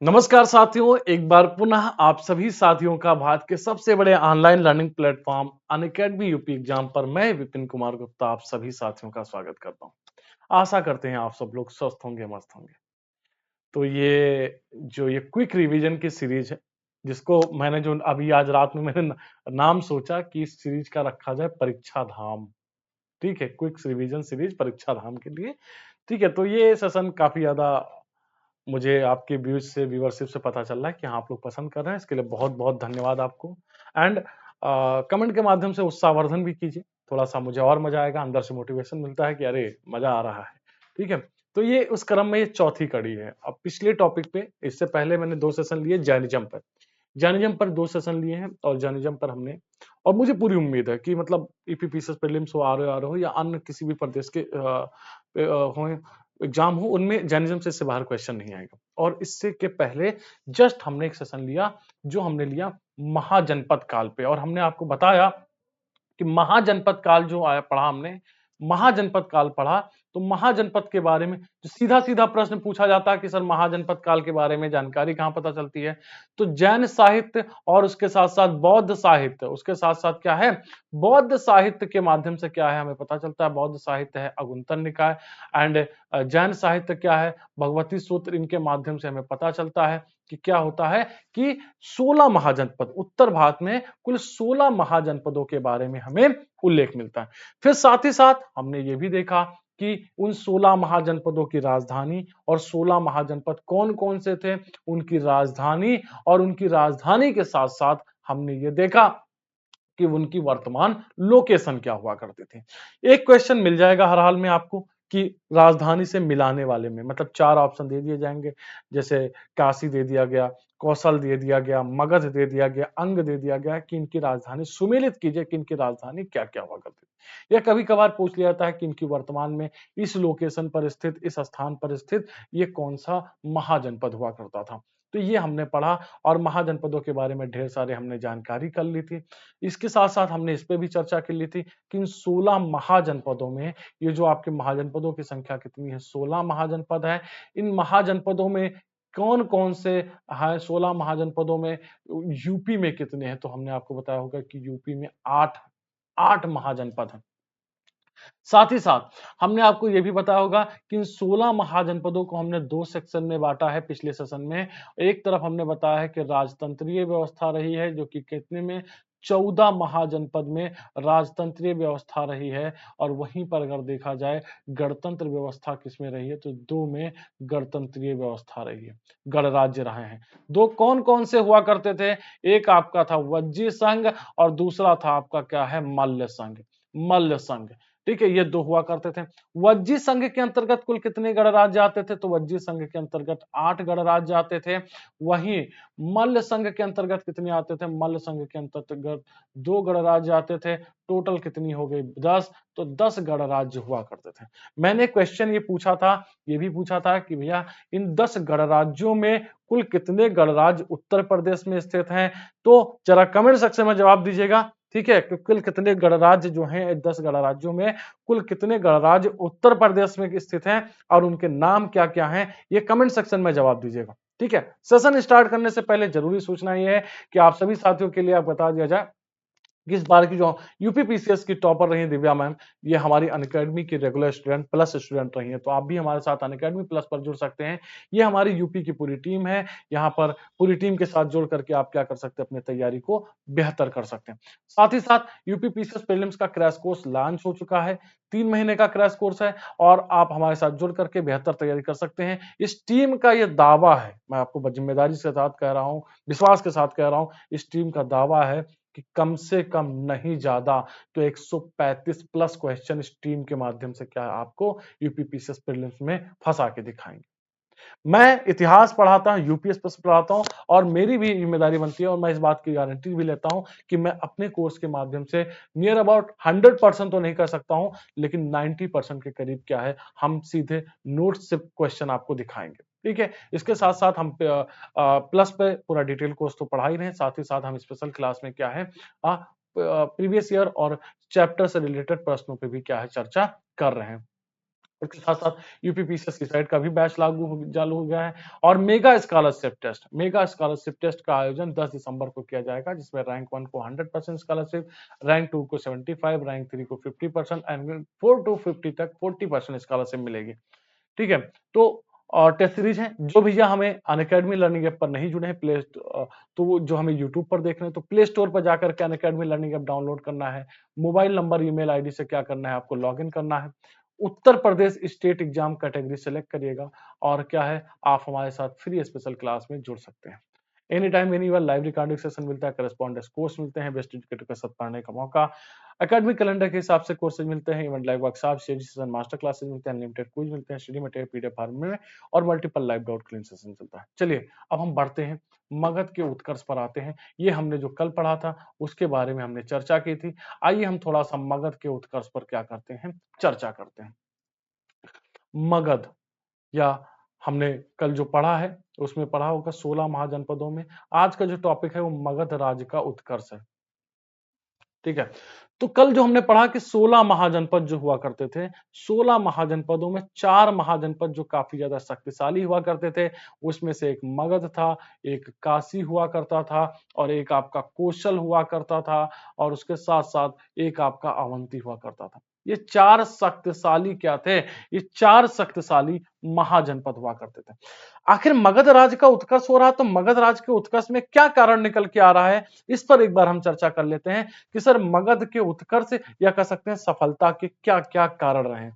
नमस्कार साथियों, एक बार पुनः आप सभी साथियों का भारत के सबसे बड़े online learning platform Unacademy UP exam पर मैं विपिन कुमार गुप्ता आप सभी साथियों का स्वागत करता हूं। आशा करते हैं आप सब लोग स्वस्थ होंगे, मस्त होंगे। तो ये क्विक रिवीजन की सीरीज है, जिसको मैंने जो अभी आज रात में मैंने नाम सोचा कि इस सीरीज का रखा जाए परीक्षा धाम। ठीक है, क्विक रिवीजन सीरीज परीक्षा धाम के लिए। ठीक है, तो ये सेशन काफी ज्यादा मुझे आपके व्यूज से व्यूअरशिप से पता चल रहा है कि हाँ आप लोग पसंद कर रहे हैं। इसके लिए बहुत बहुत धन्यवाद आपको। एंड कमेंट के माध्यम से उत्साहवर्धन भी कीजिए, थोड़ा सा मुझे और मजा आएगा, अंदर से मोटिवेशन मिलता है कि अरे मजा आ रहा है। ठीक है, तो ये उस क्रम में ये चौथी कड़ी है। अब पिछले टॉपिक पे, इससे पहले मैंने 2 सेशन लिए जैनिज्म पर। जर्नलिज्म पर 2 सेशन लिए हैं और जर्नलिज्म पर हमने, और मुझे पूरी उम्मीद है कि मतलब ईपीपीसीएस प्रीलिम्स हो, आरओ हो या अन्य किसी भी प्रदेश के हो एग्जाम हो, उनमें जर्नलिज्म से इससे बाहर क्वेश्चन नहीं आएगा। और इससे के पहले जस्ट हमने एक सेशन लिया, जो हमने लिया महाजनपद काल पे, और हमने आपको बताया कि महाजनपद काल जो आया पढ़ा हमने, महाजनपद काल पढ़ा, तो महाजनपद के बारे में जो सीधा सीधा प्रश्न पूछा जाता है कि सर महाजनपद काल के बारे में जानकारी कहां पता चलती है, तो जैन साहित्य और उसके साथ साथ बौद्ध साहित्य, उसके साथ साथ क्या है, बौद्ध साहित्य के माध्यम से क्या है हमें पता चलता है। बौद्ध साहित्य है अगुंतर निकाय, एंड जैन साहित्य क्या है, भगवती सूत्र, इनके माध्यम से हमें पता चलता है कि क्या होता है कि 16 महाजनपद, उत्तर भारत में कुल 16 महाजनपदों के बारे में हमें उल्लेख मिलता है। फिर साथ ही साथ हमने ये भी देखा कि उन 16 महाजनपदों की राजधानी और 16 महाजनपद कौन कौन से थे, उनकी राजधानी, और उनकी राजधानी के साथ साथ हमने ये देखा कि उनकी वर्तमान लोकेशन क्या हुआ करती थी। एक क्वेश्चन मिल जाएगा हर हाल में आपको कि राजधानी से मिलाने वाले में, मतलब 4 ऑप्शन दे दिए जाएंगे, जैसे काशी दे दिया गया, कौशल दे दिया गया, मगध दे दिया गया, अंग दे दिया गया कि इनकी राजधानी सुमेलित कीजिए कि इनकी राजधानी क्या क्या हुआ करती थी। या कभी कभार पूछ लिया जाता है कि इनकी वर्तमान में इस लोकेशन पर स्थित, इस स्थान पर स्थित ये कौन सा महाजनपद हुआ करता था। तो ये हमने पढ़ा, और महाजनपदों के बारे में ढेर सारे हमने जानकारी कर ली थी। इसके साथ साथ हमने इस पे भी चर्चा कर ली थी कि इन 16 महाजनपदों में, ये जो आपके महाजनपदों की संख्या कितनी है, 16 महाजनपद है। इन महाजनपदों में कौन कौन से है, 16 महाजनपदों में यूपी में कितने हैं, तो हमने आपको बताया होगा कि यूपी में 8 8 महाजनपद हैं। साथ ही साथ हमने आपको यह भी बताया होगा कि इन 16 महाजनपदों को हमने 2 सेक्शन में बांटा है पिछले सेशन में। एक तरफ हमने बताया है कि राजतंत्रीय व्यवस्था रही है, जो कि कितने में, 14 महाजनपद में राजतंत्रीय व्यवस्था रही है। और वहीं पर अगर देखा जाए गणतंत्र व्यवस्था किसमें रही है, तो 2 में गणतंत्रीय व्यवस्था रही है, गणराज्य रहे हैं। दो कौन कौन से हुआ करते थे, एक आपका था वज्जी संघ और दूसरा था आपका क्या है, मल्ल संघ। मल्ल संघ, ठीक है, ये 2 हुआ करते थे। वज्जी संघ के अंतर्गत कुल कितने गणराज्य आते थे, तो वज्जी संघ के अंतर्गत 8 गणराज्य आते थे। वहीं मल्ल संघ के अंतर्गत कितने आते थे, मल्ल संघ के अंतर्गत 2 गणराज्य आते थे। टोटल कितनी हो गई, 10, तो 10 गणराज्य हुआ करते थे। मैंने क्वेश्चन ये पूछा था, ये भी पूछा था कि भैया इन 10 गणराज्यों में कुल कितने गणराज्य उत्तर प्रदेश में स्थित हैं, तो जरा कमेंट सेक्शन में जवाब दीजिएगा। ठीक है, कि कुल कितने गणराज्य जो हैं, 10 गणराज्यों में कुल कितने गणराज्य उत्तर प्रदेश में स्थित हैं और उनके नाम क्या क्या हैं, ये कमेंट सेक्शन में जवाब दीजिएगा। ठीक है, सेशन स्टार्ट करने से पहले जरूरी सूचना ये है कि आप सभी साथियों के लिए आप बता दिया जाए कि इस बार की जो यूपीपीसीएस की टॉपर रही दिव्या मैम, ये हमारी अनअकैडमी की रेगुलर स्टूडेंट प्लस स्टूडेंट रही है। तो आप भी हमारे साथ अनअकैडमी प्लस पर जुड़ सकते हैं। ये हमारी यूपी की पूरी टीम है, यहाँ पर पूरी टीम के साथ जुड़ करके आप क्या कर सकते हैं, अपनी तैयारी को बेहतर कर सकते हैं। साथ ही साथ यूपीपीसीएस प्रीलिम्स का क्रैश कोर्स लॉन्च हो चुका है, 3 महीने का क्रैश कोर्स है, और आप हमारे साथ जुड़ करके बेहतर तैयारी कर सकते हैं। इस टीम का ये दावा है, मैं आपको जिम्मेदारी के साथ कह रहा हूँ, विश्वास के साथ कह रहा हूँ, इस टीम का दावा है कि कम से कम नहीं ज्यादा तो 135 प्लस क्वेश्चन इस टीम के माध्यम से क्या आपको यूपीपीसीएस प्रीलिम्स में फंसा के दिखाएंगे। मैं इतिहास पढ़ाता हूं, यूपीएससी पढ़ाता हूं, और मेरी भी जिम्मेदारी बनती है, और मैं इस बात की गारंटी भी लेता हूं कि मैं अपने कोर्स के माध्यम से नियर अबाउट 100% तो नहीं कर सकता हूं, लेकिन 90% के करीब क्या है, हम सीधे नोट से क्वेश्चन आपको दिखाएंगे। ठीक है, इसके साथ साथ हम प्लस पे पूरा डिटेल कोर्स तो पढ़ा ही रहे हैं, साथ ही साथ हम स्पेशल क्लास में क्या है, प्रीवियस ईयर और चैप्टर से रिलेटेड प्रश्नों पे भी क्या है, चर्चा कर रहे हैं। उसके साथ साथ यूपीपीसीएस साइट का भी बैच चालू हो गया है। और मेगा स्कॉलरशिप टेस्ट का आयोजन 10 दिसंबर को किया जाएगा, जिसमें रैंक 1 को 100% स्कॉलरशिप, रैंक 2 को 75, रैंक 3 को 50% एंड 4 टू 50 तक 40% स्कॉलरशिप मिलेगी। ठीक है, तो और टेस्ट सीरीज है। जो भैया हमें अनअकैडमी लर्निंग ऐप पर नहीं जुड़े हैं तो वो जो हमें यूट्यूब पर देख रहे हैं, तो प्ले स्टोर पर जाकर के अनअकैडमी लर्निंग ऐप डाउनलोड करना है। मोबाइल नंबर ईमेल आईडी से क्या करना है, आपको लॉगिन करना है। Uttar Pradesh state exam category select करिएगा और क्या है, आप हमारे साथ फ्री स्पेशल क्लास में जुड़ सकते हैं। Any time anywhere live recording session मिलता है, करस्पॉन्डेंस कोर्स मिलते हैं, बेस्ट एजुकेटर के साथ पढ़ने का मौका, एकेडमिक कैलेंडर के हिसाब से कोर्सेज मिलते हैं, event live workshop, session, master classes मिलते हैं, अनलिमिटेड क्विज मिलते हैं, स्टडी मटेरियल पीडीएफ फॉर्म में और multiple live doubt clear session चलता है। चलिए अब हम बढ़ते हैं, मगध के उत्कर्ष पर आते हैं। ये हमने जो कल पढ़ा था उसके बारे में हमने चर्चा की थी। आइए हम थोड़ा सा मगध के उत्कर्ष पर क्या करते हैं, चर्चा करते हैं। मगध या हमने कल जो पढ़ा है उसमें पढ़ा होगा 16 महाजनपदों में। आज का जो टॉपिक है वो मगध राज्य का उत्कर्ष है। ठीक है, तो कल जो हमने पढ़ा कि 16 महाजनपद जो हुआ करते थे, 16 महाजनपदों में 4 महाजनपद जो काफी ज्यादा शक्तिशाली हुआ करते थे, उसमें से एक मगध था, एक काशी हुआ करता था और एक आपका कौशल हुआ करता था और उसके साथ साथ एक आपका अवंती हुआ करता था। ये 4 शक्तिशाली क्या थे, ये 4 शक्तिशाली महाजनपद हुआ करते थे। आखिर मगध राज्य का उत्कर्ष हो रहा है, तो मगध राज्य के उत्कर्ष में क्या कारण निकल के आ रहा है, इस पर एक बार हम चर्चा कर लेते हैं कि सर मगध के उत्कर्ष या कह सकते हैं सफलता के क्या क्या कारण रहे।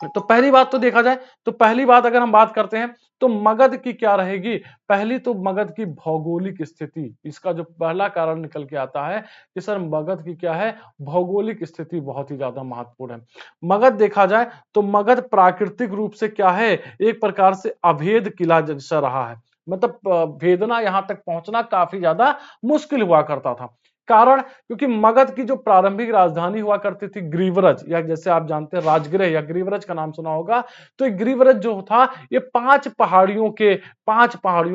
तो पहली बात तो देखा जाए तो पहली बात अगर हम बात करते हैं तो मगध की क्या रहेगी, पहली तो मगध की भौगोलिक स्थिति, इसका जो पहला कारण निकल के आता है कि सर मगध की क्या है, भौगोलिक स्थिति बहुत ही ज्यादा महत्वपूर्ण है। मगध देखा जाए तो मगध प्राकृतिक रूप से क्या है, एक प्रकार से अभेद किला जैसा रहा है, मतलब भेदना यहां तक पहुंचना काफी ज्यादा मुश्किल हुआ करता था। कारण क्योंकि मगध की जो प्रारंभिक राजधानी हुआ करती थी ग्रीवरज, या जैसे आप जानते हैं राजगृह या ग्रीवरज का नाम सुना होगा, तो ग्रीवरज जो था ये 5 पहाड़ियों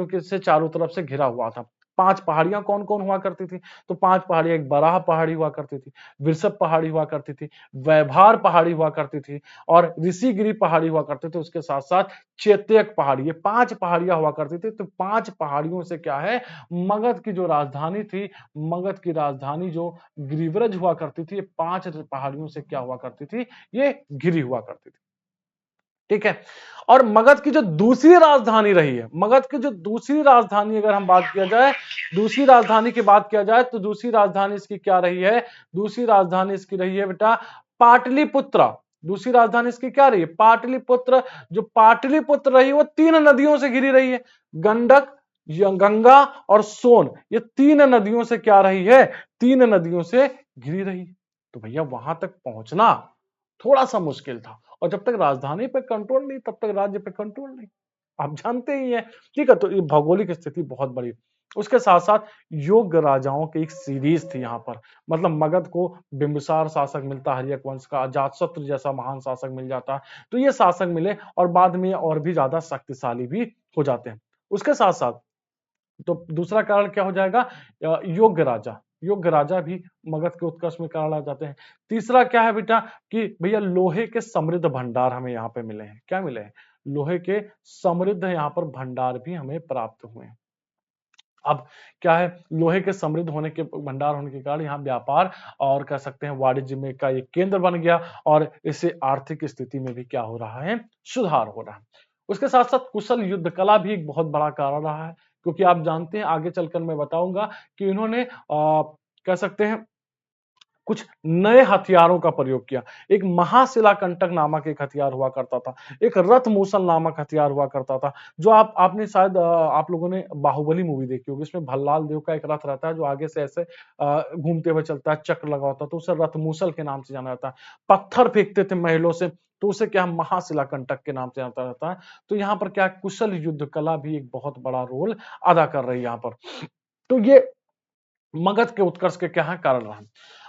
के से चारों तरफ से घिरा हुआ था। 5 पहाड़ियां कौन कौन हुआ करती थी, तो 5 पहाड़ियां, एक बराह पहाड़ी हुआ करती थी, वृषभ पहाड़ी हुआ करती थी, वैभार पहाड़ी हुआ करती थी और ऋषिगिरी पहाड़ी हुआ करते थे। उसके साथ साथ चेत्यक पहाड़ी, ये 5 पहाड़ियां हुआ करती थी। तो 5 पहाड़ियों से क्या है, मगध की जो राजधानी थी, मगध की राजधानी जो गिरिव्रज हुआ करती थी, ये 5 पहाड़ियों से क्या हुआ करती थी, ये घिरी हुआ करती थी। ठीक है, और मगध की जो दूसरी राजधानी रही है, मगध की जो दूसरी राजधानी अगर हम बात किया जाए, दूसरी राजधानी की बात किया जाए तो दूसरी राजधानी इसकी क्या रही है, दूसरी राजधानी इसकी रही है बेटा पाटलिपुत्र। दूसरी राजधानी इसकी क्या रही है, पाटलिपुत्र। जो पाटलिपुत्र रही वो 3 नदियों से घिरी रही है, गंडक, गंगा और सोन, ये 3 नदियों से क्या रही है, 3 नदियों से घिरी रही। तो भैया वहां तक पहुंचना थोड़ा सा मुश्किल था, और जब तक राजधानी पे कंट्रोल नहीं तब तक राज्य पे कंट्रोल नहीं, आप जानते ही हैं। ठीक है, तो ये भौगोलिक स्थिति बहुत बड़ी। उसके साथ साथ योग्य राजाओं की एक सीरीज थी यहाँ पर, मतलब मगध को बिंबिसार शासक मिलता, हर्यक वंश का अजातशत्रु जैसा महान शासक मिल जाता, तो ये शासक मिले और बाद में और भी ज्यादा शक्तिशाली भी हो जाते हैं। उसके साथ साथ तो दूसरा कारण क्या हो जाएगा, योग्य राजा, योग्य राजा भी मगध के उत्कर्ष में कारण आ जाते हैं। तीसरा क्या है बेटा कि भैया लोहे के समृद्ध भंडार हमें यहाँ पे मिले हैं, क्या मिले हैं, लोहे के समृद्ध यहाँ पर भंडार भी हमें प्राप्त हुए हैं। अब क्या है, लोहे के समृद्ध होने के भंडार होने के कारण यहाँ व्यापार और कह सकते हैं वाणिज्य में का एक केंद्र बन गया, और इससे आर्थिक स्थिति में भी क्या हो रहा है, सुधार हो रहा है। उसके साथ साथ कुशल युद्ध कला भी एक बहुत बड़ा कारण रहा है, क्योंकि आप जानते हैं आगे चलकर मैं बताऊंगा कि इन्होंने कह सकते हैं कुछ नए हथियारों का प्रयोग किया। एक महाशिला कंटक नामक एक हथियार हुआ करता था, एक रथ मूसल नामक हथियार हुआ करता था, जो आपने शायद आप लोगों ने बाहुबली मूवी देखी होगी, इसमें भल्लाल देव का एक रथ रहता है जो आगे से ऐसे घूमते हुए चलता है, चक्र लगा होता है, तो उसे रथ मूसल के नाम से जाना जाता है। पत्थर फेंकते थे महलों से, तो उसे क्या महाशिला कंटक के नाम से जाना जाता है। तो यहाँ पर क्या कुशल युद्ध कला भी एक बहुत बड़ा रोल अदा कर रही है यहाँ पर। तो ये मगध के उत्कर्ष के क्या है कारण रहा।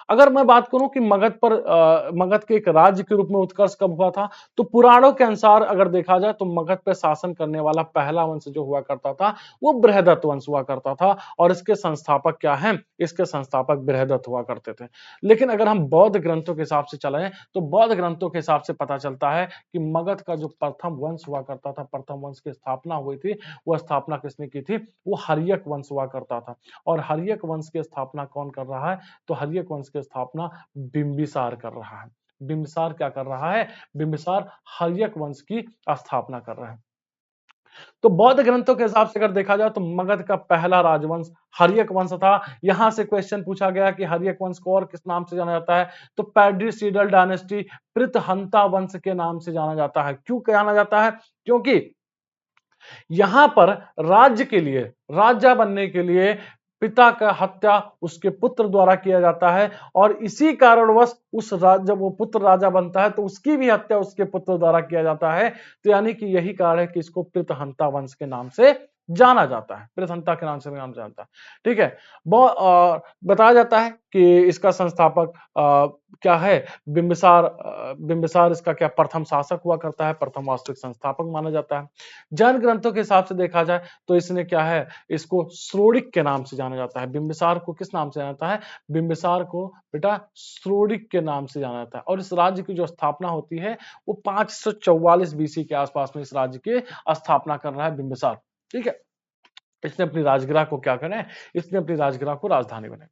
अगर मैं बात करूं कि मगध के एक राज्य के रूप में उत्कर्ष कब हुआ था, तो पुराणों के अनुसार अगर देखा जाए तो मगध पर शासन करने वाला पहला वंश जो हुआ करता था वो बृहदत्त वंश हुआ करता था, और इसके संस्थापक क्या हैं, इसके संस्थापक बृहदत्त हुआ करते थे। लेकिन अगर हम बौद्ध ग्रंथों के हिसाब से चलें तो बौद्ध ग्रंथों के हिसाब से पता चलता है कि मगध का जो प्रथम वंश हुआ करता था, प्रथम वंश की स्थापना हुई थी, वह स्थापना किसने की थी, वो हर्यक वंश हुआ करता था। और हर्यक वंश की स्थापना कौन कर रहा है, तो हर्यक वंश की स्थापना बिंबिसार कर रहा है। बिंबिसार क्या कर रहा है, बिंबिसार हर्यक वंश की स्थापना कर रहा है। तो बौद्ध ग्रंथों के हिसाब से अगर देखा जाए तो मगध का पहला राजवंश हर्यक वंश था। यहां से क्वेश्चन पूछा गया कि हर्यक वंश को और किस नाम से जाना जाता है, तो पैड्रिसीडल डायनेस्टी, पृथहंता वंश के नाम से जाना जाता है। क्यों जाना जाता है, क्योंकि यहां पर राज्य के लिए, राजा बनने के लिए पिता का हत्या उसके पुत्र द्वारा किया जाता है, और इसी कारणवश जब वो पुत्र राजा बनता है तो उसकी भी हत्या उसके पुत्र द्वारा किया जाता है। तो यानी कि यही कारण है कि इसको पृथहंता वंश के नाम से जाना जाता है, पृथहंता के नाम से नाम जानता है। ठीक है, बताया जाता है कि इसका संस्थापक क्या है, बिंबिसार इसका क्या प्रथम शासक हुआ करता है, प्रथम वास्तविक संस्थापक माना जाता है। जैन ग्रंथों के हिसाब से देखा जाए तो इसने क्या है, इसको श्रोडिक के नाम से जाना जाता है। बिंबिसार को किस नाम से जाना जाता है, बिंबिसार को बेटा श्रोडिक के नाम से जाना जाता है। और इस राज्य की जो स्थापना होती है वो 544 बीसी के आसपास में इस राज्य की स्थापना कर रहा है बिंबिसार। ठीक है, इसने अपनी राजगृह को क्या करें, इसने अपनी राजगृह को राजधानी बनाई।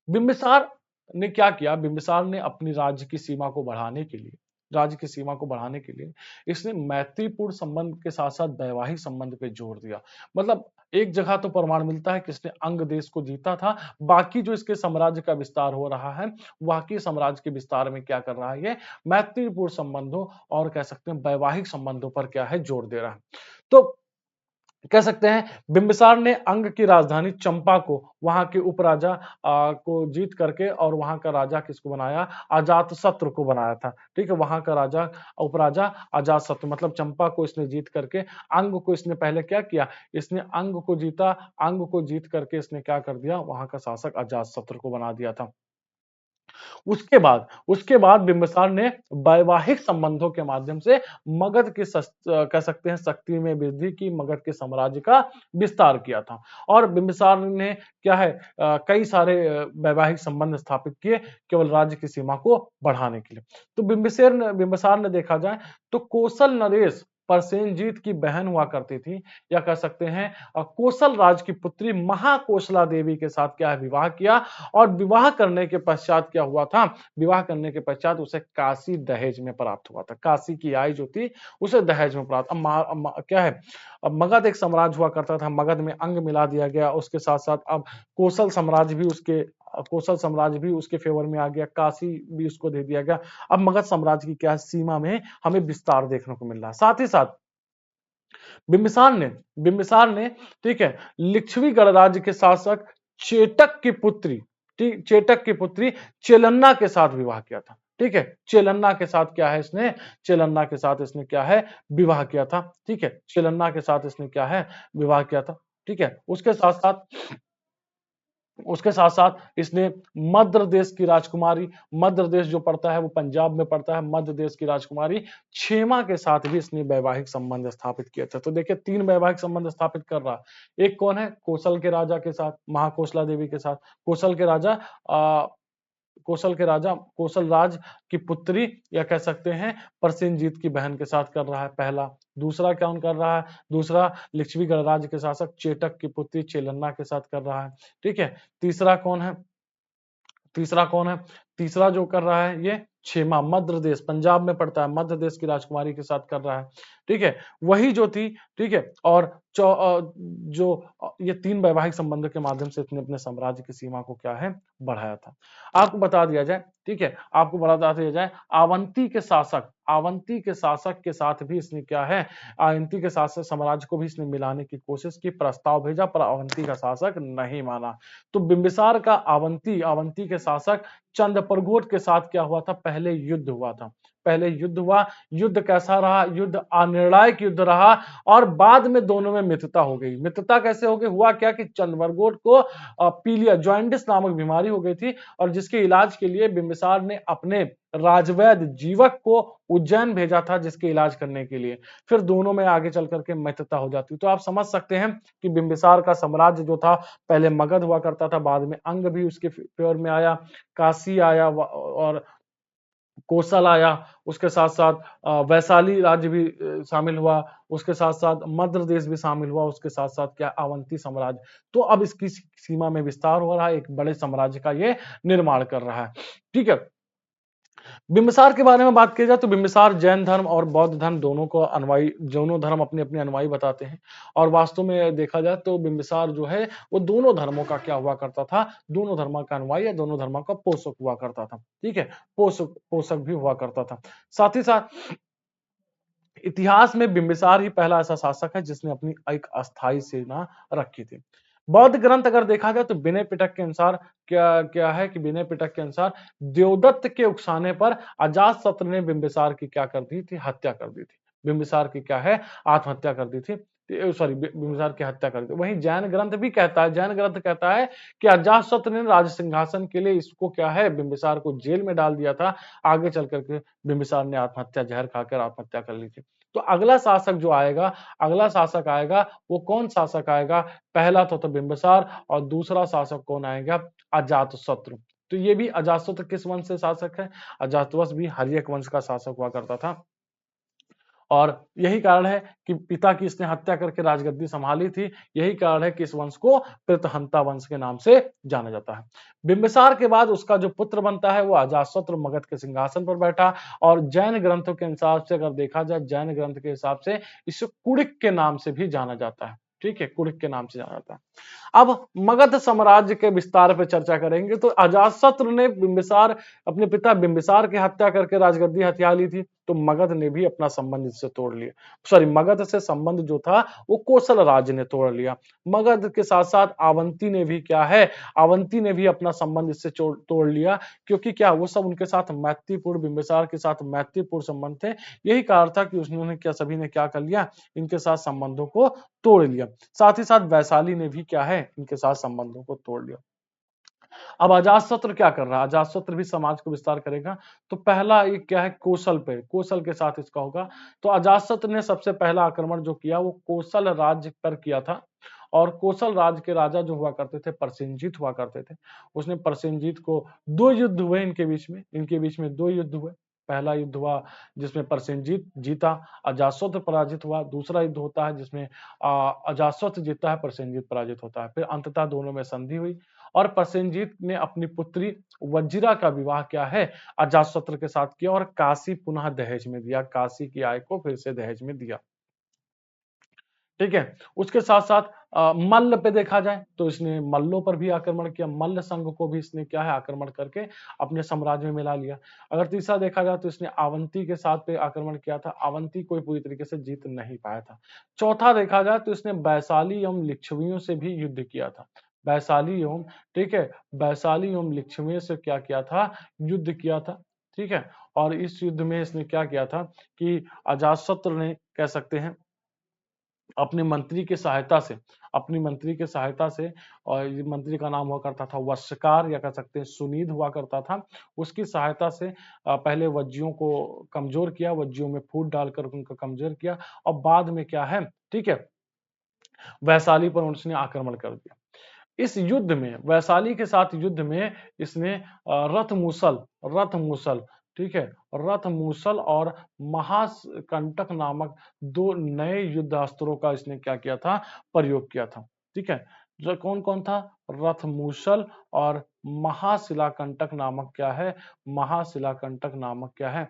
बिंबिसार ने क्या किया, बिंबिसार ने अपनी राज्य की सीमा को बढ़ाने के लिए, राज्य की सीमा को बढ़ाने के लिए इसने मैत्रीपूर्ण संबंध के साथ साथ वैवाहिक संबंध पे जोर दिया। मतलब एक जगह तो प्रमाण मिलता है कि इसने अंग देश को जीता था, बाकी जो इसके साम्राज्य का विस्तार हो रहा है, बाकी साम्राज्य के विस्तार में क्या कर रहा है, ये मैत्रीपूर्ण संबंधों और कह सकते हैं वैवाहिक संबंधों पर क्या है, जोर दे रहा है। तो कह सकते हैं बिंबिसार ने अंग की राजधानी चंपा को, वहां के उपराजा को जीत करके, और वहां का राजा किसको बनाया, अजातशत्रु को बनाया था। ठीक है, वहां का राजा उपराजा अजातशत्रु, मतलब चंपा को इसने जीत करके, अंग को इसने पहले क्या किया, इसने अंग को जीता, अंग को जीत करके इसने क्या कर दिया, वहां का शासक अजातशत्रु को बना दिया था। उसके बाद बिंबिसार ने वैवाहिक संबंधों के माध्यम से मगध के कह सकते हैं शक्ति में वृद्धि की, मगध के साम्राज्य का विस्तार किया था। और बिंबिसार ने क्या है, कई सारे वैवाहिक संबंध स्थापित किए केवल राज्य की सीमा को बढ़ाने के लिए। तो बिंबिसार ने देखा जाए तो कौशल नरेश परसेनजीत की बहन हुआ करती थी, या कह सकते हैं कौशल राज की पुत्री महाकोशला देवी के साथ क्या है, विवाह किया। और विवाह करने के पश्चात क्या हुआ था, विवाह करने के पश्चात उसे काशी दहेज में प्राप्त हुआ था। काशी की आई जो थी उसे दहेज में प्राप्त, क्या है, अब मगध एक साम्राज्य हुआ करता था, मगध में अंग मिला दिया गया, उसके साथ साथ अब कौशल साम्राज्य भी उसके फेवर में आ गया, काशी भी उसको दे दिया गया। अब मगध साम्राज्य की क्या सीमा में हमें विस्तार देखने को मिल रहा है। साथ ही साथ बिंबिसार ने ठीक है, लिच्छवी गणराज्य के शासक चेटक की पुत्री, चेटक की पुत्री चेलन्ना के साथ विवाह किया था। ठीक है, चेलन्ना के साथ क्या है, इसने चेलन्ना के साथ इसने क्या है, विवाह किया था। ठीक है, चेलन्ना के साथ इसने क्या है, विवाह किया था। ठीक है, उसके साथ साथ इसने मध्य देश की राजकुमारी, मध्य देश जो पड़ता है वो पंजाब में पड़ता है, मध्य देश की राजकुमारी क्षेमा के साथ भी इसने वैवाहिक संबंध स्थापित किए थे। तो देखिए 3 वैवाहिक संबंध स्थापित कर रहा है। एक कौन है, कौशल के राजा के साथ, महाकोशला देवी के साथ, कौशल राज की पुत्री, या कह सकते हैं परसेनजीत की बहन के साथ कर रहा है, पहला। दूसरा कौन कर रहा है, दूसरा लिच्छवी गणराज्य के शासक चेटक की पुत्री चेलन्ना के साथ कर रहा है। ठीक है, तीसरा कौन है, तीसरा जो कर रहा है ये क्षेमा, मध्य देश पंजाब में पड़ता है, मध्य देश की राजकुमारी के साथ कर रहा है। ठीक है, वही जो थी, ठीक है, और ये 3 वैवाहिक संबंधों के माध्यम से इसने अपने साम्राज्य की सीमा को क्या है, बढ़ाया था। आपको बता दिया जाए, ठीक है, आपको बता दिया जाए अवंती के शासक के साथ भी इसने क्या है, अवंती के शासक साम्राज्य को भी इसने मिलाने की कोशिश की, प्रस्ताव भेजा, पर अवंती का शासक नहीं माना। तो बिंबिसार का अवंती के शासक चंद्रप्रघोट के साथ क्या हुआ था, पहले युद्ध हुआ था। पहले युद्ध हुआ, युद्ध कैसा रहा, युद्ध अनिर्णायक युद्ध रहा और बाद में दोनों में मित्रता हो गई। मित्रता कैसे हो गई, हुआ क्या कि चंद्रबरगोट को पीलिया जॉन्डिस नामक बीमारी हो गई थी और जिसके इलाज के लिए बिंबिसार ने अपने राजवैद्य जीवक को उज्जैन भेजा था जिसके इलाज करने के लिए। फिर दोनों में आगे चल करके मित्रता हो जाती। तो आप समझ सकते हैं कि बिंबिसार का साम्राज्य जो था पहले मगध हुआ करता था, बाद में अंग भी उसके फेवर में आया, काशी आया और कोसल आया, उसके साथ साथ वैशाली राज्य भी शामिल हुआ, उसके साथ साथ मध्य प्रदेश भी शामिल हुआ, उसके साथ साथ क्या अवंती साम्राज्य। तो अब इसकी सीमा में विस्तार हो रहा है, एक बड़े साम्राज्य का ये निर्माण कर रहा है। ठीक है, बिंबिसार के बारे में बात की जाए तो बिंबिसार जैन धर्म और बौद्ध धर्म दोनों को अनुयायी, दोनों धर्म अपने अपने अनुयायी बताते हैं और वास्तव में देखा जाए तो बिंबिसार जो है वो दोनों धर्मों का क्या हुआ करता था, दोनों धर्मों का अनुयायी या दोनों धर्मों का पोषक हुआ करता था। ठीक है, पोषक पोषक भी हुआ करता था। साथ ही साथ इतिहास में बिंबिसार ही पहला ऐसा शासक है जिसने अपनी एक अस्थायी सेना रखी थी। बौद्ध ग्रंथ अगर देखा जाए तो विनय पिटक के अनुसार क्या क्या है कि विनय पिटक के अनुसार देवदत्त के उकसाने पर अजातशत्रु ने बिंबिसार की क्या कर दी थी, हत्या कर दी थी। बिंबिसार की क्या है, आत्महत्या कर दी थी, सॉरी बिंबिसार की हत्या कर दी। वहीं जैन ग्रंथ भी कहता है, जैन ग्रंथ कहता है कि अजातशत्रु ने राज सिंहासन के लिए इसको क्या है, बिंबिसार को जेल में डाल दिया था। आगे चल करके बिंबिसार ने आत्महत्या, जहर खाकर आत्महत्या कर ली थी। तो अगला शासक जो आएगा, अगला शासक आएगा, वो कौन शासक आएगा, पहला तो बिंबिसार और दूसरा शासक कौन आएगा, अजातशत्रु। तो ये भी अजातशत्रु किस वंश से शासक है, अजातशत्रु भी हर्यक वंश का शासक हुआ करता था और यही कारण है कि पिता की इसने हत्या करके राजगद्दी संभाली थी। यही कारण है कि इस वंश को प्रतहंता वंश के नाम से जाना जाता है। बिंबिसार के बाद उसका जो पुत्र बनता है वो अजातशत्रु मगध के सिंहासन पर बैठा और जैन ग्रंथों के हिसाब से अगर देखा जाए, जैन ग्रंथ के हिसाब से इसे कुड़िक के नाम से भी जाना जाता है। ठीक है, कुड़िक के नाम से जाना जाता है। अब मगध साम्राज्य के विस्तार पर चर्चा करेंगे तो अजातशत्रु ने बिंबिसार, अपने पिता बिंबिसार की हत्या करके राजगद्दी हथिया ली थी, तो मगध ने भी अपना संबंध इससे तोड़ लिया। सॉरी, मगध से संबंध जो था वो कोसल राज्य ने तोड़ लिया। मगध के साथ साथ अवंती ने भी क्या है, अवंती ने भी अपना संबंध इससे तोड़ लिया, क्योंकि क्या वो सब उनके साथ मैत्रीपूर्ण, बिंबिसार के साथ मैत्रीपूर्ण संबंध थे। यही कारण था कि उन्होंने क्या, सभी ने क्या कर लिया, इनके साथ संबंधों को तोड़ लिया। साथ ही साथ वैशाली ने भी क्या है, इनके साथ संबंधों को तोड़ लिया। अब अजातशत्रु क्या कर रहा है, अजातशत्रु भी समाज को विस्तार करेगा। तो पहला ये क्या है, कोसल पे, कोसल के साथ इसका होगा। तो अजातशत्रु ने सबसे पहला आक्रमण जो किया वो कोसल राज्य पर किया था और कोसल राज्य के राजा जो हुआ करते थे प्रसेनजीत हुआ करते थे। उसने प्रसेनजीत को, दो युद्ध हुए इनके बीच में दो युद्ध हुए। पहला युद्ध हुआ जिसमें प्रसेनजीत जीता, अजातशत्रु पराजित हुआ। दूसरा युद्ध होता है जिसमें अजातशत्रु जीतता है, प्रसेनजीत पराजित होता है। फिर अंततः दोनों में संधि हुई और प्रसेनजीत ने अपनी पुत्री वज्जिरा का विवाह क्या है, अजातशत्रु के साथ किया और काशी पुनः दहेज में दिया, काशी की आय को फिर से दहेज में दिया। ठीक है, उसके साथ साथ मल्ल पे देखा जाए तो इसने मल्लों पर भी आक्रमण किया, मल्ल संघ को भी इसने क्या है, आक्रमण करके अपने साम्राज्य में मिला लिया। अगर तीसरा देखा जाए तो इसने अवंती के साथ पे आक्रमण किया था, अवंती कोई पूरी तरीके से जीत नहीं पाया था। चौथा देखा जाए तो इसने वैशाली एवं लिच्छवियों से भी युद्ध किया था, वैशाली एवं, ठीक है, वैशाली एवं लिच्छवियों से क्या किया था, युद्ध किया था। ठीक है, और इस युद्ध में इसने क्या किया था कि अजातशत्रु ने, कह सकते हैं, अपने मंत्री की सहायता से, अपनी मंत्री की सहायता से, और ये मंत्री का नाम हुआ करता था वश्यकार या कह सकते हैं सुनीध हुआ करता था, उसकी सहायता से पहले वज्जियों को कमजोर किया, वज्जियों में फूट डालकर उनको कमजोर किया और बाद में क्या है, ठीक है, वैशाली पर उसने आक्रमण कर दिया। इस युद्ध में, वैशाली के साथ युद्ध में इसने रथमूसल, रथमूसल, ठीक है, रथमूसल और महाकंटक नामक दो नए युद्धास्त्रों का इसने क्या किया था, प्रयोग किया था। ठीक है, जो कौन कौन था, रथमूसल और महाशिलाकंटक नामक क्या है, महाशिलाकंटक नामक क्या है,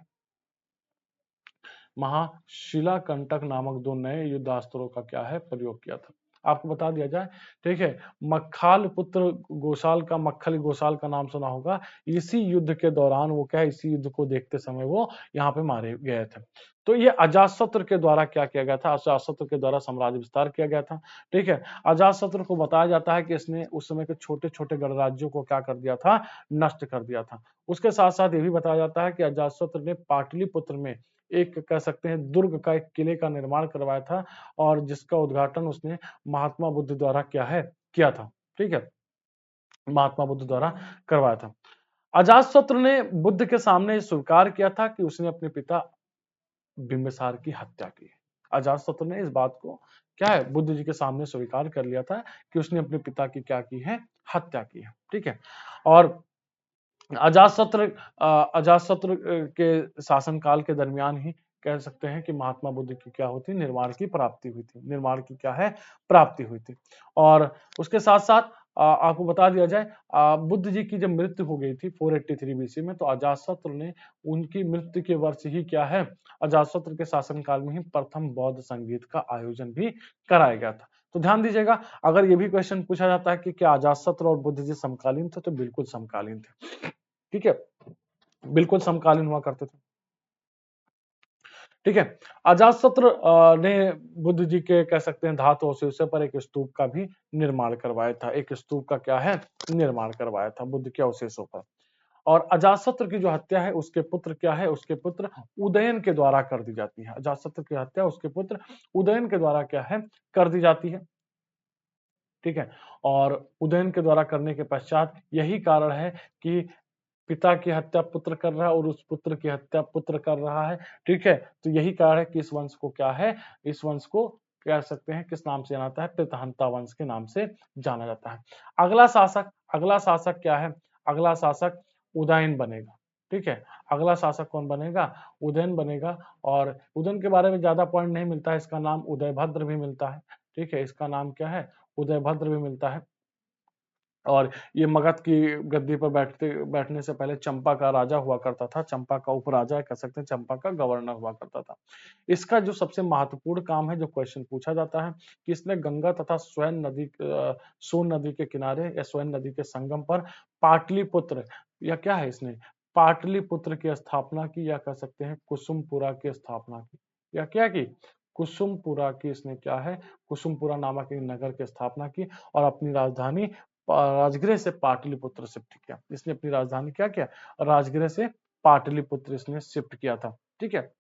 महाशिलाकंटक नामक दो नए युद्धास्त्रों का क्या है, प्रयोग किया था। आपको बता दिया जाए, ठीक है। मक्खाल पुत्र गोशाल का, मक्खल गोशाल का नाम सुना होगा। इसी युद्ध के दौरान वो क्या है, इसी युद्ध को देखते समय वो यहाँ पे मारे गए थे। तो ये अजातशत्रु के द्वारा क्या किया गया था, अजातशत्रु के द्वारा साम्राज्य विस्तार किया गया था, ठीक है। अजातशत्रु को बताया जाता है कि इसने उस समय के छोटे छोटे गणराज्यों को क्या कर दिया था, नष्ट कर दिया था। उसके साथ साथ ये भी बताया जाता है कि अजातशत्रु ने पाटलिपुत्र में एक, कह सकते हैं, दुर्ग का, एक किले का निर्माण करवाया था, और जिसका उद्घाटन उसने महात्मा बुद्ध द्वारा क्या है, किया था, ठीक है, महात्मा बुद्ध द्वारा करवाया था। अजातशत्रु ने बुद्ध के सामने स्वीकार किया था कि उसने अपने पिता बिंबिसार की हत्या की है। अजातशत्रु ने इस बात को क्या है, बुद्ध जी के सामने स्वीकार कर लिया था कि उसने अपने पिता की क्या की है, हत्या की है, ठीक है। और अजातशत्रु अजातशत्रु के शासनकाल के दरमियान ही कह सकते हैं कि महात्मा बुद्ध की क्या होती, निर्वाण की प्राप्ति हुई थी, निर्वाण की क्या है, प्राप्ति हुई थी। और उसके साथ साथ आपको बता दिया जाए, बुद्ध जी की जब मृत्यु हो गई थी 483 बीसी में, तो अजातशत्रु ने उनकी मृत्यु के वर्ष ही क्या है, अजातशत्रु के शासनकाल में ही प्रथम बौद्ध संगीत का आयोजन भी कराया गया था। तो ध्यान दीजिएगा, अगर ये भी क्वेश्चन पूछा जाता है कि क्या अजातशत्रु और बुद्ध जी समकालीन थे, तो बिल्कुल समकालीन थे, ठीक है, बिल्कुल समकालीन हुआ करते थे, ठीक है। अजातशत्रु ने बुद्ध जी के, कह सकते हैं, धातु अवशेषों पर एक स्तूप का भी निर्माण करवाया था, एक स्तूप का क्या है, निर्माण करवाया था बुद्ध के अवशेषों पर। और अजातशत्रु की जो हत्या है, उसके पुत्र क्या है, उसके पुत्र उदयन के द्वारा कर दी जाती है। अजातशत्रु की हत्या उसके पुत्र उदयन के द्वारा क्या है, कर दी जाती है, ठीक है। और उदयन के द्वारा करने के पश्चात यही कारण है कि पिता की हत्या पुत्र कर रहा है और उस पुत्र की हत्या पुत्र कर रहा है, ठीक है। तो यही कारण है कि इस वंश को क्या है, इस वंश को कह सकते हैं किस नाम से जाना जाता है, पितहंता वंश के नाम से जाना जाता है। अगला शासक क्या है, अगला शासक उदयन बनेगा, ठीक है। अगला शासक कौन बनेगा, उदयन बनेगा। और उदयन के बारे में ज्यादा पॉइंट नहीं मिलता है, इसका नाम उदयभद्र भी मिलता है, ठीक है, इसका नाम क्या है, उदयभद्र भी मिलता है। और ये मगध की गद्दी पर बैठने से पहले चंपा का राजा हुआ करता था, चंपा का उपराजा कह सकते हैं, चंपा का गवर्नर हुआ करता था। इसका जो सबसे महत्वपूर्ण काम है, जो क्वेश्चन पूछा जाता है, कि इसने गंगा तथा सोन नदी के किनारे या स्वयं नदी के संगम पर पाटलिपुत्र, या क्या है, इसने पाटलिपुत्र की स्थापना की, या कह सकते हैं कुसुमपुरा की स्थापना की, या क्या की, कुसुमपुरा की, इसने क्या है, कुसुमपुरा नामक एक नगर की स्थापना की, और अपनी राजधानी राजगृह से पाटलिपुत्र शिफ्ट किया। इसने अपनी राजधानी क्या किया, राजगृह से पाटलिपुत्र इसने शिफ्ट किया था, ठीक है।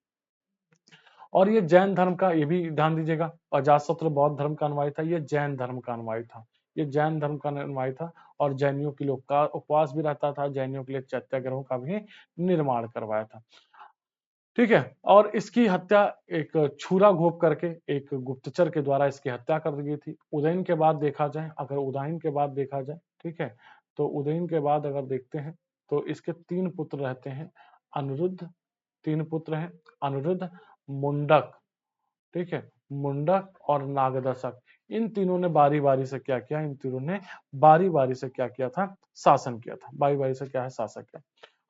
और ये जैन धर्म का, ये भी ध्यान दीजिएगा, अजातशत्रु बौद्ध धर्म का अनुयायी था, ये जैन धर्म का अनुयायी था, ये जैन धर्म का अनुयायी था। और जैनियों के लिए उपवास भी रहता था, जैनियों के लिए चैत्याग्रहों का भी निर्माण करवाया था, ठीक है। और इसकी हत्या एक छुरा घोप करके एक गुप्तचर के द्वारा इसकी हत्या कर दी गई थी। उदयन के बाद देखा जाए, अगर उदयन के बाद देखा जाए, ठीक है, तो उदयन के बाद अगर देखते हैं, तो इसके 3 पुत्र रहते हैं, अनिरुद्ध, 3 पुत्र हैं, अनिरुद्ध, मुंडक, ठीक है, मुंडक और नागदशक। इन तीनों ने बारी बारी से क्या किया, इन तीनों ने बारी बारी से क्या किया था, शासन किया था, बारी बारी से क्या है, शासक किया।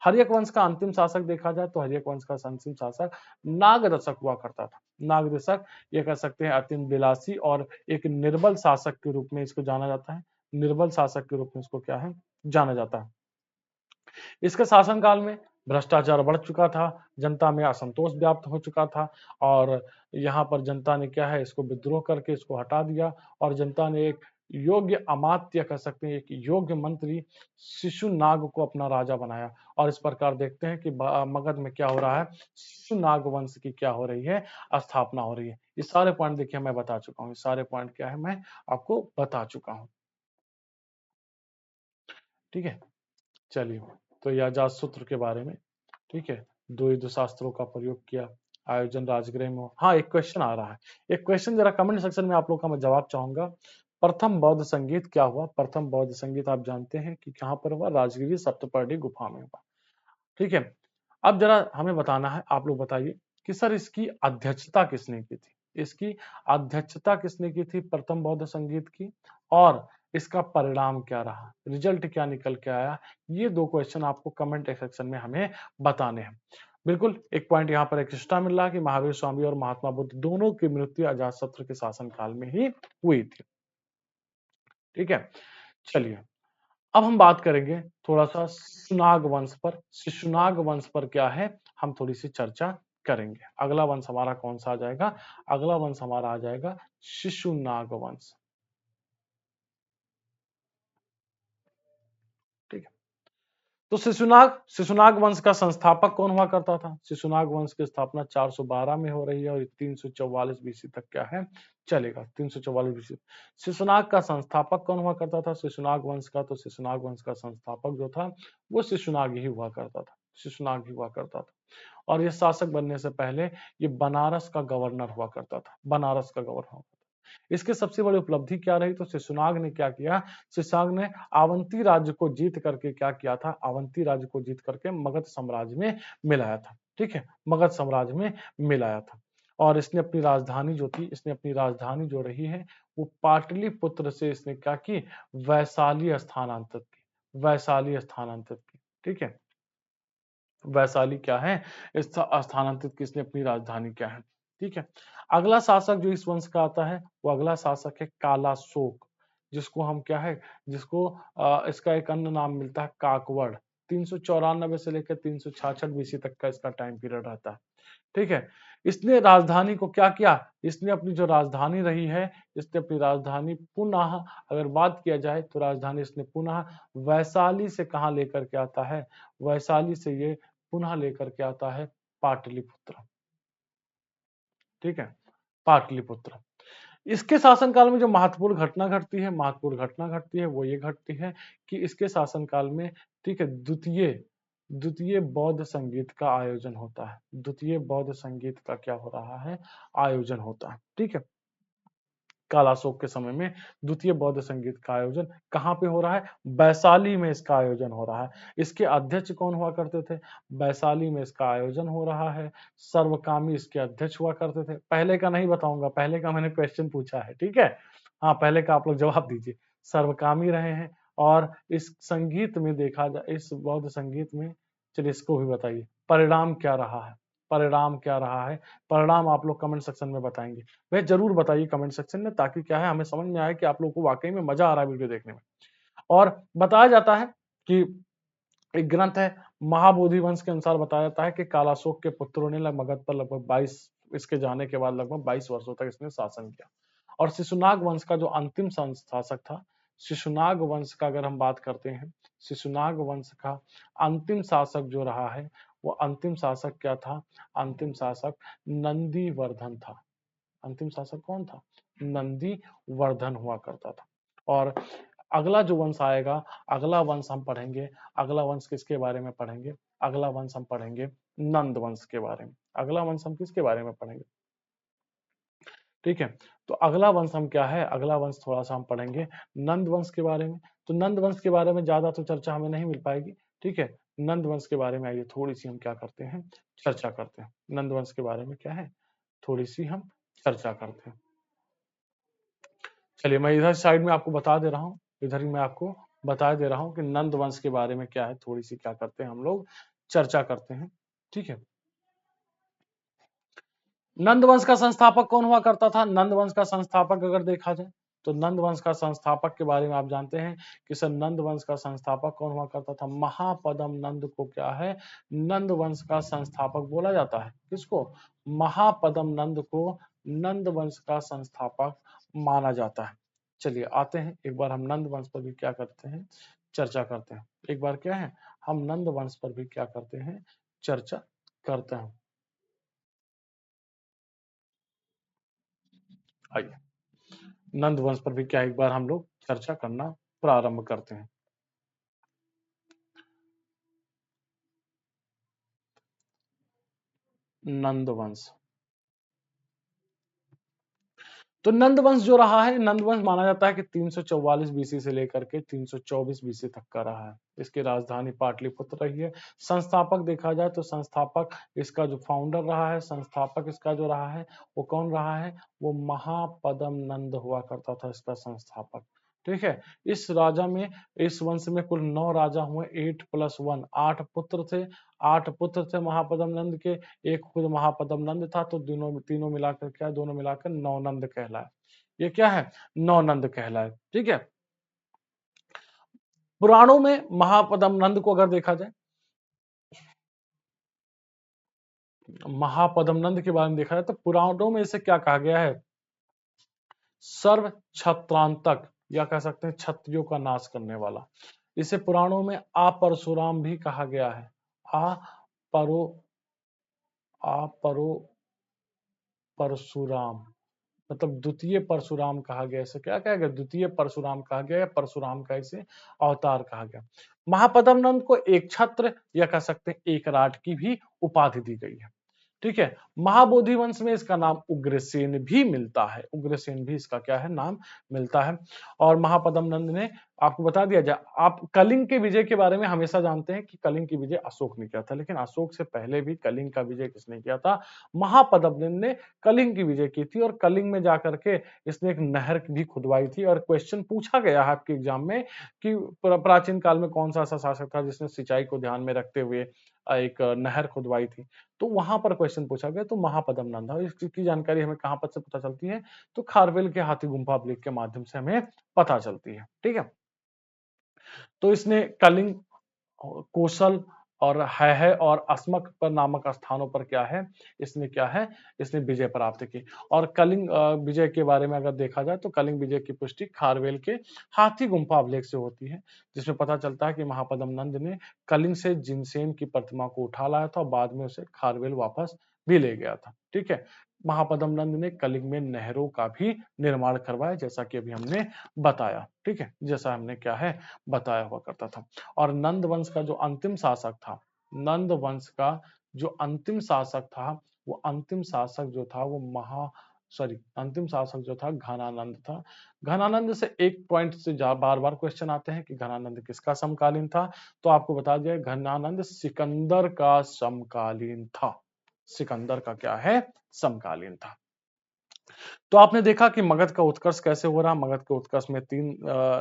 हर्यक वंश का अंतिम शासक देखा जाए, तो हर्यक वंश का अंतिम शासक नागदशक हुआ करता था। नागदशक, ये कह सकते हैं, अत्यंत विलासी और एक निर्बल शासक के रूप में इसको जाना जाता है, निर्बल शासक के रूप में इसको क्या है, जाना जाता है। इसके शासनकाल में भ्रष्टाचार बढ़ चुका था, जनता में असंतोष व्याप्त हो चुका था, और यहाँ पर जनता ने क्या है, इसको विद्रोह करके इसको हटा दिया, और जनता ने एक योग्य अमात्य, कह सकते हैं, एक योग्य मंत्री शिशुनाग को अपना राजा बनाया। और इस प्रकार देखते हैं कि मगध में क्या हो रहा है, शिशुनाग वंश की क्या हो रही है, स्थापना हो रही है। ये सारे पॉइंट देखिए मैं बता चुका हूँ, ये सारे पॉइंट क्या है, मैं आपको बता चुका हूँ, ठीक है। चलिए, तो यह अजातशत्रु के बारे में, ठीक है, दो युद्ध शास्त्रों का प्रयोग किया, आयोजन राजगृह में। हाँ, एक क्वेश्चन आ रहा है, एक क्वेश्चन जरा कमेंट सेक्शन में आप लोग का मैं जवाब चाहूंगा। प्रथम बौद्ध संगीत क्या हुआ, प्रथम बौद्ध संगीत आप जानते हैं कि कहां पर हुआ, राजगिरी सप्तपर्णी गुफा में हुआ, ठीक है। अब जरा हमें बताना है, आप लोग बताइए कि सर इसकी अध्यक्षता किसने की थी, इसकी अध्यक्षता किसने की थी प्रथम बौद्ध संगीत की, और इसका परिणाम क्या रहा, रिजल्ट क्या निकल के आया। ये 2 क्वेश्चन आपको कमेंट सेक्शन में हमें बताने हैं। बिल्कुल, एक पॉइंट यहाँ पर एक्स्ट्रा मिल रहा है कि महावीर स्वामी और महात्मा बुद्ध दोनों की मृत्यु अजातशत्रु के शासन काल में ही हुई थी। ठीक है, चलिए अब हम बात करेंगे थोड़ा सा शिशुनाग वंश पर। शिशुनाग वंश पर क्या है, हम थोड़ी सी चर्चा करेंगे। अगला वंश हमारा कौन सा आ जाएगा, अगला वंश हमारा आ जाएगा शिशुनाग वंश। ठीक है, तो शिशुनाग शिशुनाग वंश का संस्थापक कौन हुआ करता था? शिशुनाग वंश की स्थापना 412 में हो रही है और 344 बीसी तक क्या है, चलेगा। 344 बीसी। शिशुनाग का संस्थापक कौन हुआ करता था शिशुनाग वंश का? तो शिशुनाग वंश का संस्थापक जो था वो शिशुनाग ही हुआ करता था, शिशुनाग ही हुआ करता था। और ये शासक बनने से पहले ये बनारस का गवर्नर हुआ करता था, बनारस का गवर्नर। इसकी सबसे बड़ी उपलब्धि क्या रही? तो शिशुनाग ने क्या किया, शिशुनाग ने अवंती राज्य को जीत करके क्या किया था, अवंती राज्य को जीत करके मगध साम्राज्य में मिलाया था। ठीक है, मगध साम्राज्य में मिलाया था। और इसने अपनी राजधानी जो थी, इसने अपनी राजधानी जो रही है वो पाटलिपुत्र से इसने क्या की, वैशाली स्थानांतरित की, वैशाली स्थानांतरित की। ठीक है, वैशाली क्या है, स्थानांतरित की इसने अपनी राजधानी क्या है। ठीक है, अगला शासक जो इस वंश का आता है वो अगला शासक है कालाशोक, जिसको हम क्या है, जिसको इसका एक अन्य नाम मिलता है काकवड़। 394 से लेकर 366 बीसी तक का इसका टाइम पीरियड रहता है। ठीक है, इसने राजधानी को क्या किया, इसने अपनी जो राजधानी रही है, इसने अपनी राजधानी पुनः, अगर बात किया जाए तो राजधानी इसने पुनः वैशाली से कहां लेकर के आता है, वैशाली से ये पुनः लेकर के आता है पाटलिपुत्र। ठीक है, पाटलिपुत्र। इसके शासनकाल में जो महत्वपूर्ण घटना घटती है, महत्वपूर्ण घटना घटती है वो ये घटती है कि इसके शासनकाल में, ठीक है, द्वितीय द्वितीय बौद्ध संगीत का आयोजन होता है। द्वितीय बौद्ध संगीत का क्या हो रहा है, आयोजन होता है। ठीक है, कालाशोक के समय में द्वितीय बौद्ध संगीत का आयोजन कहाँ पे हो रहा है, वैशाली में इसका आयोजन हो रहा है। इसके अध्यक्ष कौन हुआ करते थे, वैशाली में इसका आयोजन हो रहा है। सर्वकामी इसके अध्यक्ष हुआ करते थे। पहले का नहीं बताऊंगा, पहले का मैंने क्वेश्चन पूछा है। ठीक है, हाँ पहले का आप लोग जवाब दीजिए। सर्वकामी रहे हैं। और इस संगीत में देखा जाए, इस बौद्ध संगीत में, चलिए इसको भी बताइए परिणाम क्या रहा है, परिणाम क्या रहा है, परिणाम आप लोग कमेंट सेक्शन में बताएंगे। वह जरूर बताइए कमेंट सेक्शन में, ताकि क्या है, हमें समझ में आए कि आप लोगों को वाकई में मजा आ रहा है वीडियो देखने में। और बताया जाता है कि एक ग्रंथ है महाबोधि वंश के अनुसार बताया जाता है कि कालाशोक के पुत्रों ने मगध पर लगभग 22, इसके जाने के बाद लगभग 22 वर्षों तक इसने शासन किया। और शिशुनाग वंश का जो अंतिम शासक था, शिशुनाग वंश का अगर हम बात करते हैं, शिशुनाग वंश का अंतिम शासक जो रहा है वो अंतिम शासक क्या था, अंतिम शासक नंदीवर्धन था। अंतिम शासक कौन था, नंदीवर्धन हुआ करता था। और अगला जो वंश आएगा, अगला वंश हम पढ़ेंगे, अगला वंश किसके बारे में पढ़ेंगे, अगला वंश हम पढ़ेंगे नंद वंश के बारे में। अगला वंश हम किसके बारे में पढ़ेंगे, ठीक है, तो अगला वंश हम क्या है, अगला वंश थोड़ा सा हम पढ़ेंगे नंद वंश के बारे में। तो नंद वंश के बारे में ज्यादा तो चर्चा हमें नहीं मिल पाएगी। ठीक है, नंद वंश के बारे में आइए थोड़ी सी हम क्या करते हैं, चर्चा करते हैं। नंद वंश के बारे में क्या है, थोड़ी सी हम चर्चा करते हैं। चलिए मैं इधर साइड में आपको बता दे रहा हूँ, इधर ही मैं आपको बता दे रहा हूँ कि नंद वंश के बारे में क्या है, थोड़ी सी क्या करते हैं हम लोग, चर्चा करते हैं। ठीक है, नंद वंश का संस्थापक कौन हुआ करता था? नंद वंश का संस्थापक अगर देखा जाए तो नंद वंश का संस्थापक के बारे में आप जानते हैं कि सर नंद वंश का संस्थापक कौन हुआ करता था? महापदम नंद को क्या है, नंद वंश का संस्थापक बोला जाता है। किसको? महापदम नंद को नंद वंश का संस्थापक माना जाता है। चलिए आते हैं एक बार हम नंद वंश पर भी क्या करते हैं, चर्चा करते हैं। एक बार क्या है, हम नंद वंश पर भी क्या करते हैं, चर्चा करते हैं। आइए नंद वंश पर भी क्या एक बार हम लोग चर्चा करना प्रारंभ करते हैं। नंद वंश, तो नंद वंश जो रहा है, नंद वंश माना जाता है कि 344 बीसी से लेकर के 324 बीसी तक का रहा है। इसकी राजधानी पाटलिपुत्र रही है। संस्थापक देखा जाए तो संस्थापक इसका जो फाउंडर रहा है, संस्थापक इसका जो रहा है वो कौन रहा है, वो महापदम नंद हुआ करता था इसका संस्थापक। ठीक है, इस राजा में, इस वंश में कुल 9 राजा हुए, 8+1, 8 पुत्र थे। 8 पुत्र थे महापदम नंद के, एक खुद महापदम नंद था, तो तीनों तीनों मिलाकर क्या, दोनों मिलाकर नौ नंद कहलाए। ये क्या है, नौ नंद कहलाए। ठीक है, पुराणों में महापद्म नंद को अगर देखा जाए, महापद्म नंद के बारे में देखा जाए तो पुराणों में इसे क्या कहा गया है? सर्व छत्रांतक, या कह सकते हैं क्षत्रियों का नाश करने वाला। इसे पुराणों में अपरशुराम भी कहा गया है। आ परो अपरो परशुराम, मतलब द्वितीय परशुराम कहा गया। इसे क्या कहा गया? द्वितीय परशुराम कहा गया, या परशुराम का इसे अवतार कहा गया। महापद्म नंद को एक छत्र, या कह सकते हैं एक राट की भी उपाधि दी गई है। ठीक है। महाबोधि वंश में इसका नाम उग्रसेन भी मिलता है, उग्रसेन भी इसका क्या है? नाम मिलता है। और महापद्म नंद ने, आपको बता दिया जाए, आप कलिंग के विजय के बारे में हमेशा जानते हैं कि कलिंग की विजय अशोक ने किया था, लेकिन अशोक से पहले भी कलिंग का विजय किसने किया था? महापद्म नंद ने कलिंग की विजय की थी। और कलिंग में जाकर के इसने एक नहर भी खुदवाई थी। और क्वेश्चन पूछा गया है आपके एग्जाम में कि प्राचीन काल में कौन सा ऐसा शासक था जिसने सिंचाई को ध्यान में रखते हुए एक नहर खुदवाई थी? तो वहां पर क्वेश्चन पूछा गया, तो महापद्म नंद है। इसकी जानकारी हमें कहां पर से पता चलती है? तो खारवेल के हाथी गुम्फा अभिलेख के माध्यम से हमें पता चलती है। ठीक है। तो इसने कलिंग, कौशल और है और अस्मक पर नामक स्थानों पर क्या है? इसने क्या है? इसने विजय प्राप्त की। और कलिंग विजय के बारे में अगर देखा जाए तो कलिंग विजय की पुष्टि खारवेल के हाथी गुम्फा अभिलेख से होती है, जिसमें पता चलता है कि महापद्म नंद ने कलिंग से जिनसेन की प्रतिमा को उठा लाया था और बाद में उसे खारवेल वापस भी ले गया था। ठीक है। महापद्म नंद ने कलिंग में नहरों का भी निर्माण करवाया, जैसा कि अभी हमने बताया। ठीक है, जैसा हमने क्या है बताया हुआ करता था। और नंद वंश का जो अंतिम शासक था, नंद वंश का जो अंतिम शासक था, वो अंतिम शासक जो था वो अंतिम शासक जो था घनानंद था। घनानंद से एक पॉइंट से बार बार क्वेश्चन आते हैं कि घनानंद किसका समकालीन था? तो आपको बता दिया, घनानंद सिकंदर का समकालीन था। सिकंदर का क्या है? समकालीन था। तो आपने देखा कि मगध का उत्कर्ष कैसे हो रहा। मगध के उत्कर्ष में तीन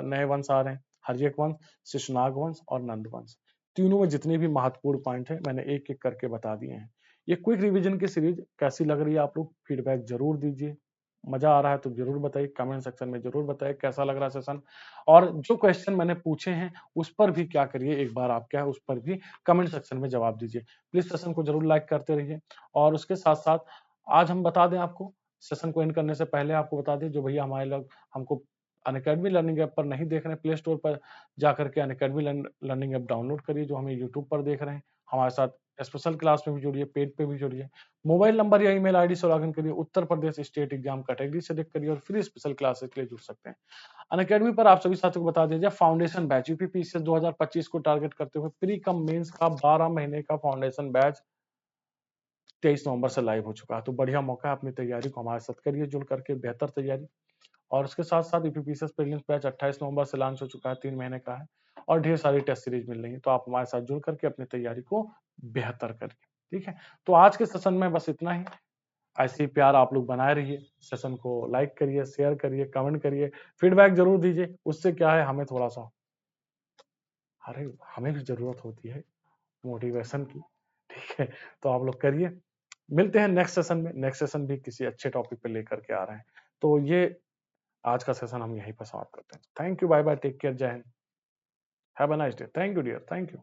नए वंश आ रहे हैं, हर्यक वंश, शिशुनाग वंश और नंद वंश। तीनों में जितने भी महत्वपूर्ण पॉइंट है मैंने एक एक करके बता दिए हैं। ये क्विक रिवीजन की सीरीज कैसी लग रही है? आप लोग फीडबैक जरूर दीजिए। मजा आ रहा है तो जरूर बताइए, कमेंट सेक्शन में जरूर बताइए कैसा लग रहा है सेशन। और जो क्वेश्चन मैंने पूछे हैं उस पर भी क्या करिए, एक बार आप क्या है उस पर भी कमेंट सेक्शन में जवाब दीजिए। प्लीज सेशन को जरूर लाइक करते रहिए। और उसके साथ साथ आज हम बता दें आपको, सेशन को एंड करने से पहले आपको बता दें, जो भैया हमारे लोग हमको अनअकैडमी लर्निंग ऐप पर नहीं देख रहे हैं, प्ले स्टोर पर जाकर के अनअकैडमी लर्निंग ऐप डाउनलोड करिए। जो हमें यूट्यूब पर देख रहे हैं, हमारे साथ स्पेशल क्लास में भी जुड़िए, पेड पे भी जुड़िए। मोबाइल नंबर या ईमेल आईडी से लॉगिन करिए, Uttar Pradesh state exam category select करिए और फिर स्पेशल क्लासेस के लिए जुड़ सकते हैं। अनअकैडमी पर आप सभी साथियों को बता दीजिए, फाउंडेशन बैच यूपीपीसीएस 2025 को टारगेट करते हुए प्री कम मेंस का 12 महीने का फाउंडेशन बैच 23 नवंबर से लाइव हो चुका है। तो बढ़िया मौका है, अपनी तैयारी को हमारे साथ करिए जुड़ करके, बेहतर तैयारी। और उसके साथ साथ यूपीपीसीएस प्रीलिम्स बैच 28 नवंबर से लॉन्च हो चुका है, 3 महीने का है और ढेर सारी टेस्ट सीरीज मिल रही है। तो आप हमारे साथ जुड़ करके अपनी तैयारी को बेहतर करिए। ठीक है। तो आज के सेशन में बस इतना ही। ऐसे ही प्यार आप लोग बनाए रहिए, सेशन को लाइक करिए, शेयर करिए, कमेंट करिए, फीडबैक जरूर दीजिए। उससे क्या है, हमें थोड़ा सा, अरे हमें भी जरूरत होती है मोटिवेशन की। ठीक है। तो आप लोग करिए। मिलते हैं नेक्स्ट सेशन में। नेक्स्ट सेशन भी किसी अच्छे टॉपिक पे लेकर के आ रहे हैं। तो ये आज का सेशन हम यहीं पर समाप्त करते हैं। Thank you, bye bye, take care, जय हिंद, have a nice day. Thank you dear, thank you.